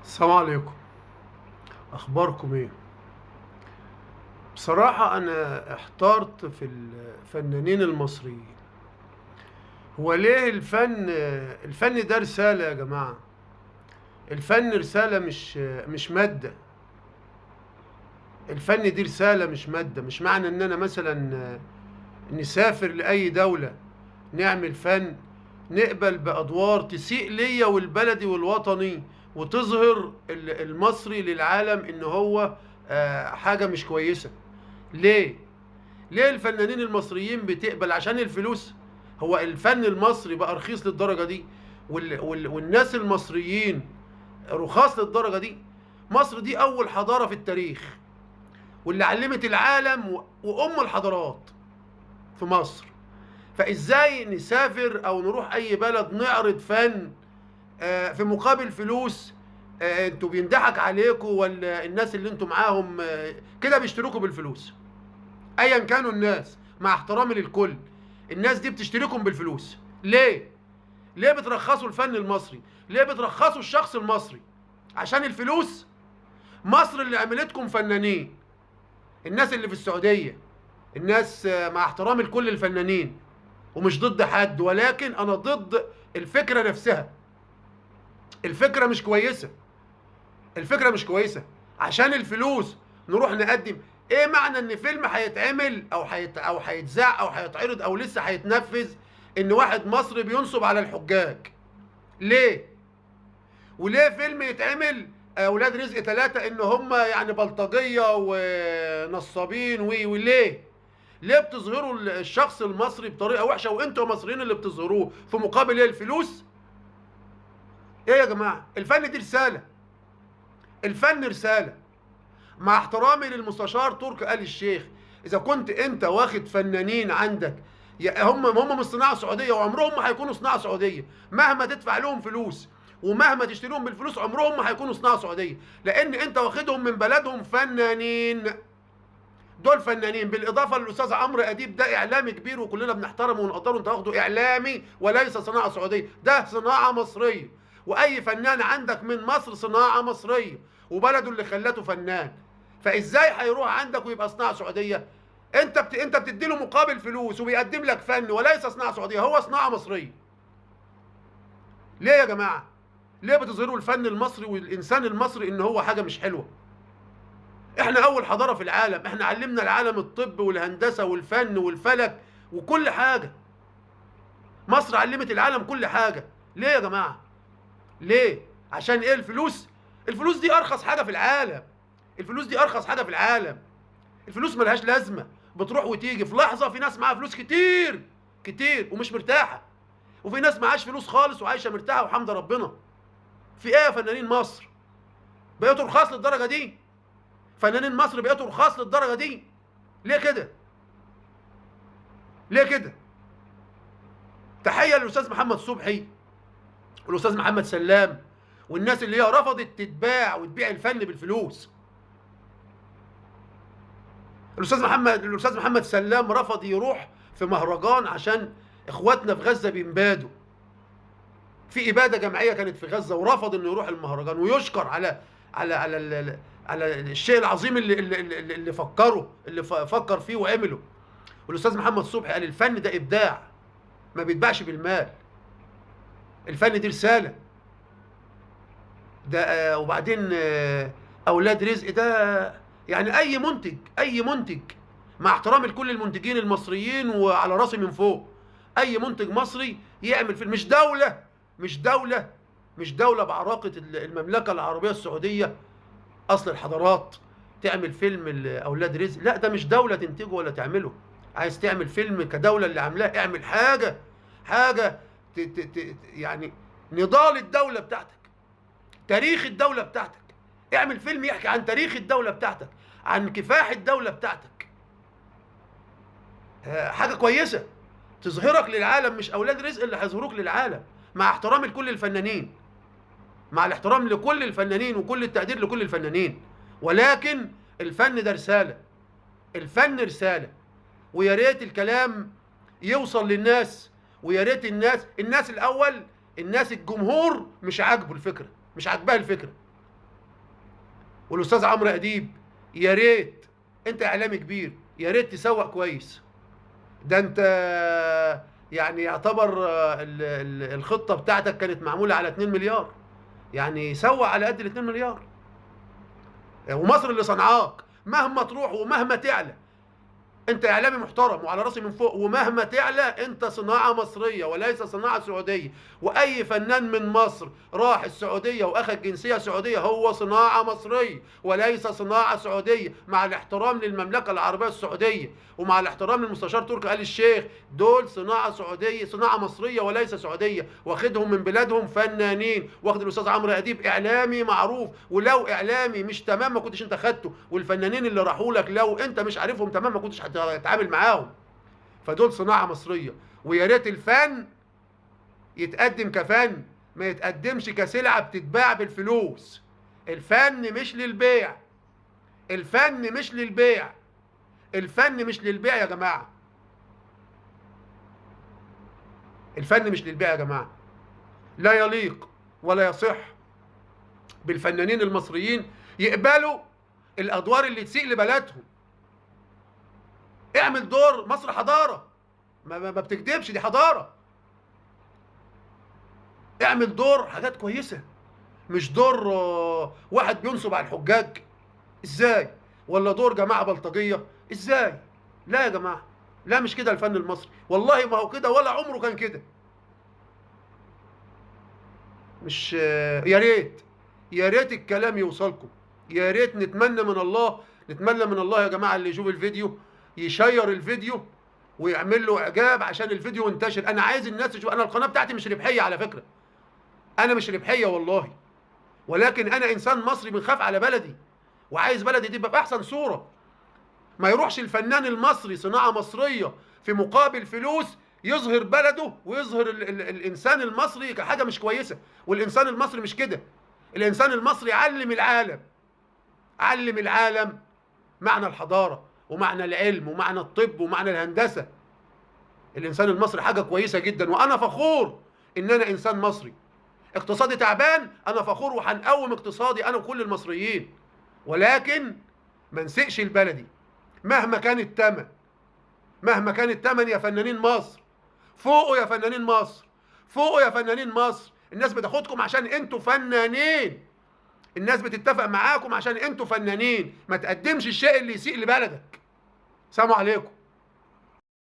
السلام عليكم. اخباركم ايه؟ بصراحة انا احترت في الفنانين المصريين. هو ليه الفن ده رسالة يا جماعة؟ الفن رسالة، مش مادة. الفن دي رسالة مش مادة. مش معنى ان انا مثلا نسافر لأي دولة نعمل فن، نقبل بأدوار تسيء ليا والبلدي والوطني، وتظهر المصري للعالم ان هو حاجة مش كويسة. ليه؟ ليه الفنانين المصريين بتقبل عشان الفلوس؟ هو الفن المصري بقى رخيص للدرجة دي؟ والناس المصريين رخاص للدرجة دي؟ مصر دي أول حضارة في التاريخ، واللي علمت العالم وأم الحضارات في مصر. فإزاي نسافر أو نروح أي بلد نعرض فن في مقابل فلوس؟ انتوا بيندحك عليكم ولا الناس اللي انتوا معاهم كده بيشتركوا بالفلوس؟ ايا كانوا الناس، مع احترامي للكل، الناس دي بتشتركم بالفلوس. ليه؟ ليه بترخصوا الفن المصري؟ ليه بترخصوا الشخص المصري؟ عشان الفلوس؟ مصر اللي عملتكم فنانين. الناس اللي في السعودية، الناس مع احترامي لكل الفنانين ومش ضد حد، ولكن انا ضد الفكرة نفسها. الفكرة مش كويسة. الفكرة مش كويسة. عشان الفلوس نروح نقدم. ايه معنى ان فيلم هيتعمل او هيتذاع او هيتعرض او لسه هيتنفذ ان واحد مصري بينصب على الحجاج؟ ليه؟ وليه فيلم يتعمل اولاد رزق ثلاثة ان هم يعني بلطجية ونصابين وليه؟ ليه بتظهروا الشخص المصري بطريقة وحشة وانتوا مصريين اللي بتظهروه في مقابل ايه؟ الفلوس؟ ايه يا جماعة؟ الفن دي رسالة. الفن رسالة. مع احترامي للمستشار تركي آل الشيخ، اذا كنت انت واخد فنانين عندك هم مش صناعه سعوديه وعمرهم ما هيكونوا صناعه سعوديه، مهما تدفع لهم فلوس ومهما تشتريهم بالفلوس عمرهم ما هيكونوا صناعه سعوديه، لان انت واخدهم من بلدهم فنانين. دول فنانين، بالاضافه للاستاذ عمرو اديب، ده اعلامي كبير وكلنا بنحترمه ونقدره، انت واخده اعلامي وليس صناعه سعوديه، ده صناعه مصريه. واي فنان عندك من مصر صناعه مصريه وبلده اللي خلته فنان. فازاي هيروح عندك ويبقى صناعه سعوديه؟ انت بتدي له مقابل فلوس وبيقدم لك فن وليس صناعه سعوديه، هو صناعه مصريه. ليه يا جماعه؟ ليه بتظهروا الفن المصري والانسان المصري ان هو حاجه مش حلوه؟ احنا اول حضاره في العالم، احنا علمنا العالم الطب والهندسه والفن والفلك وكل حاجه. مصر علمت العالم كل حاجه. ليه يا جماعه؟ ليه؟ عشان ايه؟ الفلوس. الفلوس دي ارخص حاجه في العالم. الفلوس دي ارخص حاجه في العالم. الفلوس ملهاش لازمه، بتروح وتيجي في لحظه. في ناس معاها فلوس كتير كتير ومش مرتاحه، وفي ناس معاش فلوس خالص وعايشه مرتاحه وحمد ربنا. في ايه يا فنانين مصر؟ بقيتوا رخاص للدرجه دي؟ فنانين مصر بقيتوا رخاص للدرجه دي؟ ليه كده؟ ليه كده؟ تحيه للاستاذ محمد صبحي والاستاذ محمد سلام والناس اللي هي رفضت تتباع وتبيع الفن بالفلوس. الاستاذ محمد سلام رفض يروح في مهرجان عشان اخواتنا في غزه بينبادوا في اباده جماعيه كانت في غزه، ورفض انه يروح المهرجان، ويشكر على الشيء العظيم اللي فكر فيه وعمله. والاستاذ محمد صبحي قال الفن ده ابداع ما بيتباعش بالمال. الفن دي رساله. ده وبعدين اولاد رزق ده يعني اي منتج مع احترامي لكل المنتجين المصريين وعلى راسي من فوق، اي منتج مصري يعمل فيلم. مش دوله بعراقه المملكه العربيه السعوديه اصل الحضارات تعمل فيلم اولاد رزق. لا، ده مش دوله تنتجه ولا تعمله. عايز تعمل فيلم كدوله اللي عاملاه، اعمل حاجه يعني نضال الدوله بتاعتك، تاريخ الدولة بتاعتك. اعمل فيلم يحكي عن تاريخ الدولة بتاعتك، عن كفاح الدولة بتاعتك. حاجة كويسة تظهرك للعالم، مش أولاد رزق اللي هيظهروك للعالم. مع احترامي لكل الفنانين، مع الاحترام لكل الفنانين وكل التقدير لكل الفنانين، ولكن الفن ده رسالة. الفن رسالة. ويا ريت الكلام يوصل للناس، ويا ريت الناس الأول، الناس الجمهور مش عاجبه الفكرة، مش عاجباه الفكرة. والاستاذ عمرو اديب، يا ريت انت اعلامي كبير، يا ريت تسوق كويس. ده انت يعني يعتبر الخطه بتاعتك كانت معموله على 2 مليار، يعني سوق على قد ال 2 مليار. ومصر اللي صنعاك، مهما تروح ومهما تعلى انت اعلامي محترم وعلى راسي من فوق، ومهما تعلى انت صناعه مصريه وليس صناعه سعوديه. واي فنان من مصر راح السعوديه واخد جنسيه سعوديه هو صناعه مصريه وليس صناعه سعوديه، مع الاحترام للمملكه العربيه السعوديه ومع الاحترام للمستشار تركي آل الشيخ. دول صناعه سعوديه، صناعه مصريه وليس سعوديه، واخدهم من بلادهم فنانين. واخد الاستاذ عمرو اديب اعلامي معروف، ولو اعلامي مش تمام ما كنتش انت خدته، والفنانين اللي راحوا لك لو انت مش عارفهم تمام ما كنتش هتتعامل معاهم. فدول صناعه مصريه، ويا ريت الفن يتقدم كفن، ما يتقدمش كسلعه بتتباع بالفلوس. الفن مش للبيع، الفن مش للبيع، الفن مش للبيع يا جماعه، الفن مش للبيع يا جماعه. لا يليق ولا يصح بالفنانين المصريين يقبلوا الادوار اللي تسيء لبلدهم. اعمل دور مصر حضاره، ما بتكدبش، دي حضاره. اعمل دور حاجات كويسه، مش دور واحد بينصب على الحجاج ازاي، ولا دور جماعه بلطجيه ازاي. لا يا جماعه، لا مش كده الفن المصري، والله ما هو كده ولا عمره كان كده. مش يا ريت، يا ريت الكلام يوصلكم، يا ريت نتمنى من الله، نتمنى من الله يا جماعه اللي يشوف الفيديو يشير الفيديو ويعمل له اعجاب عشان الفيديو ينتشر. انا عايز الناس تشوف. انا القناه بتاعتي مش ربحيه على فكره، انا مش ربحيه والله، ولكن انا انسان مصري بنخاف على بلدي وعايز بلدي تبقى باحسن صوره. ما يروحش الفنان المصري صناعه مصريه في مقابل فلوس يظهر بلده ويظهر الانسان المصري كحاجه مش كويسه. والانسان المصري مش كده، الانسان المصري علم العالم، علم العالم معنى الحضاره ومعنى العلم ومعنى الطب ومعنى الهندسه. الانسان المصري حاجه كويسه جدا، وانا فخور ان انا انسان مصري. اقتصادي تعبان، انا فخور وهنقوم اقتصادي انا وكل المصريين، ولكن ما نسقش البلدي مهما كان الثمن، مهما كان الثمن. يا فنانين مصر فوقوا، يا فنانين مصر فوقوا، يا فنانين مصر. الناس بتاخدكم عشان انتوا فنانين، الناس بتتفق معاكم عشان انتوا فنانين. ما تقدمش الشيء اللي يسيء لبلدك. سلام عليكم.